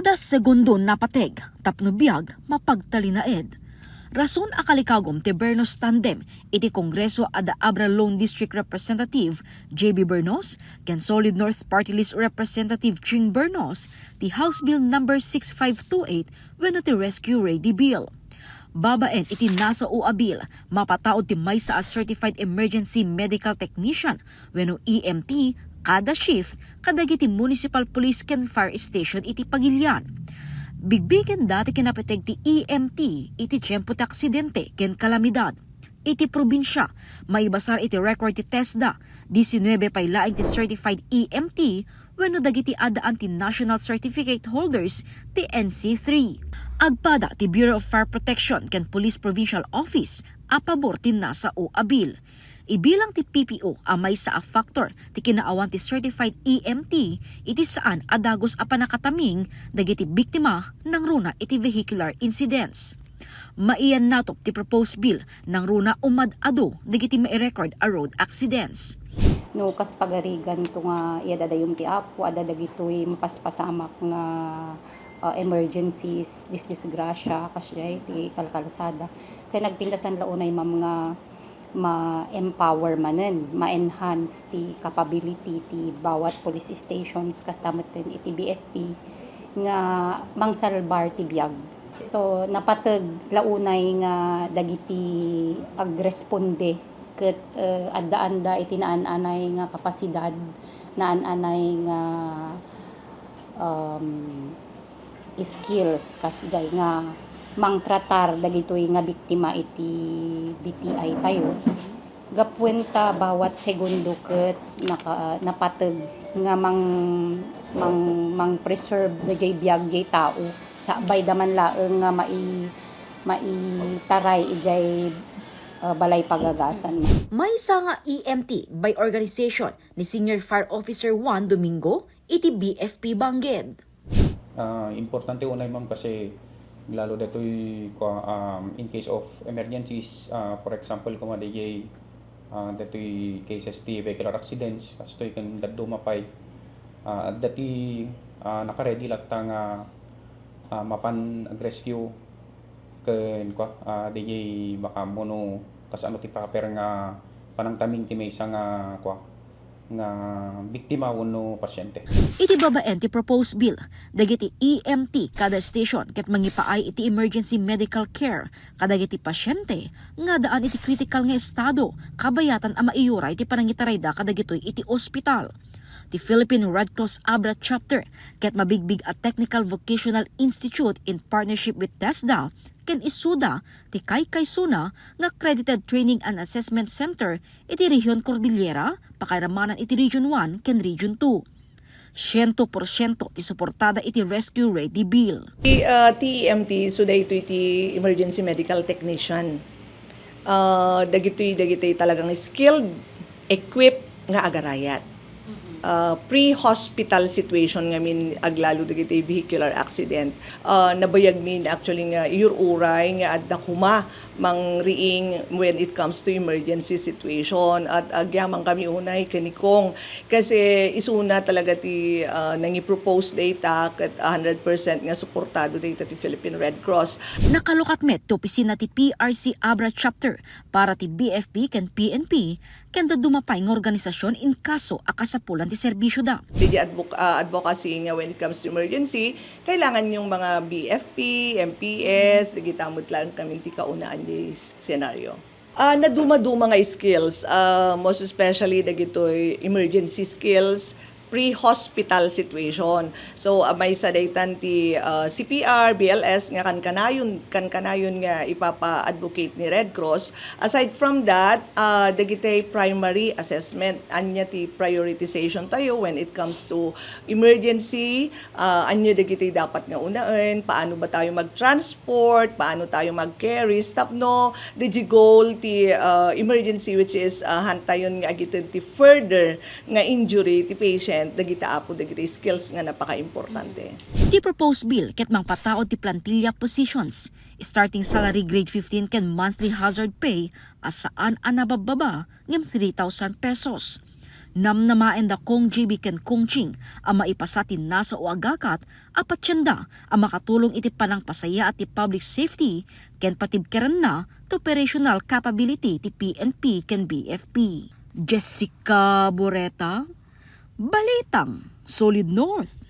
Kada segundo napateg, tapno biyag, mapagtalinaed. Rason akalikagom ti Bernos tandem, iti Kongreso ada Abra Lone District Representative J.B. Bernos, ken Solid North Party List Representative Ching Bernos, ti House Bill No. 6528 wenno ti Rescue Ready Bill. Babaen iti nasa uabil, mapataod ti maysa a Certified Emergency Medical Technician wenno EMT kada shift kadagiti Municipal Police ken Fire Station iti Pagilian. Bigbigen dati kinapeteg ti EMT iti tiyempo ti aksidente ken kalamidad. Iti probinsya, maibasar iti record ti TESDA, 19 pay laing ti Certified EMT wenno dagiti adaan ti National Certificate Holders ti NC3. Agpada ti Bureau of Fire Protection ken Police Provincial Office apabor ti nasa o abil. Ibilang ti PPO amay sa a factor ti kinaawan ti Certified EMT iti saan adagos a panakataming dagiti biktima ng runa iti vehicular incidents. Maiyan natop ti proposed bill ng runa umad-ado dagiti mai-record a road accidents. No, kas pagarigan to nga iadadayom ti apo, ada dagitoy mapaspasamak nga emergencies, disgrasya, kasya ti kalkalsada. Kaya nagpintasan launay nga ma-empower manen, ma-enhance ti capability ti bawat police stations kastameten iti BFP nga mangsalbar ti biag. So napateg launay nga dagiti agresponde ket adda-anda iti naan-anay nga kapasidad, naan-anay nga skills kasjay nga mangtratar dagitoy nga biktima iti BTI tayo. Gapwenta bawat segundo ket napateg nga mang preserve dagiti biag jay tao sa bay daman laeng nga maitaray ijay balay pagagasan. May isa nga EMT by organization ni Senior Fire Officer Juan Domingo iti BFP Bangged. Importante unay ma'am kasi lalo datoy in case of emergencies, for example kung DJ datoy cases ti vehicular accidents kastoy kan dadumapay dati naka-ready latta nga mapan rescue ken DJ baka mono kasano ti paper nga panangtaming ti maysa nga nga biktima wenno pasyente. Iti babaen ti proposed bill, dagiti EMT kada station ket mangipaay iti emergency medical care kadagiti pasyente nga daan iti critical nga estado kabayatan a maiyuray ti panangitarayda kadagitoy iti ospital. Ti Philippine Red Cross Abra Chapter ket mabigbig a Technical Vocational Institute in partnership with TESDA ken isuda ti Kaysuna nga accredited training and assessment center iti Region Cordillera pakairamanan iti Region 1 ken Region 2. 100% ti suportada iti Rescue Ready Bill. TEMT so daytoy iti emergency medical technician. Dagitoy talagang skilled, equipped nga agarayat. Pre-hospital situation ngamin aglalo dagiti vehicular accident. Nabayag min actually nga iuray nga adda kuma mangriing when it comes to emergency situation at agyaman kami unay kanikong kasi isuna talaga ti nangi-propose data ket 100% nga suportado data ti Philippine Red Cross. Nakalukat met ti opisina ti PRC Abra Chapter para ti BFP ken PNP ken dumapay nga organisasyon in kaso akasapulan ti serbisyo da. Digi advocacy nga when it comes to emergency, kailangan yung mga BFP, MPS, digitamot lang kami ti kaunaan di scenario. Naduma-duma nga skills, most especially dagitoy emergency skills, pre-hospital situation. So may sadaytan ti CPR, BLS nga kankanayon nga ipapa-advocate ni Red Cross. Aside from that, dagitay primary assessment anya ti prioritization tayo when it comes to emergency, anya dagitay dapat nga unaen, paano ba tayo mag-transport, paano tayo mag-carry, tapno the goal ti emergency which is hantayon nga agitid ti further nga injury ti patient dagita apo dagita skills nga napaka-importante. Ti proposed bill ket mangpataod ti plantilla positions, starting salary grade 15 ken monthly hazard pay as saan nabababa ngem 3,000 pesos. Namnamaen da kong JB ken Kong Ching ang maipasatin na sa uagakat apat siyanda ang makatulong iti panang pasaya at ti public safety ken patibkeran na to operational capability ti PNP ken BFP. Jessica Boreta, Balitang Solid North.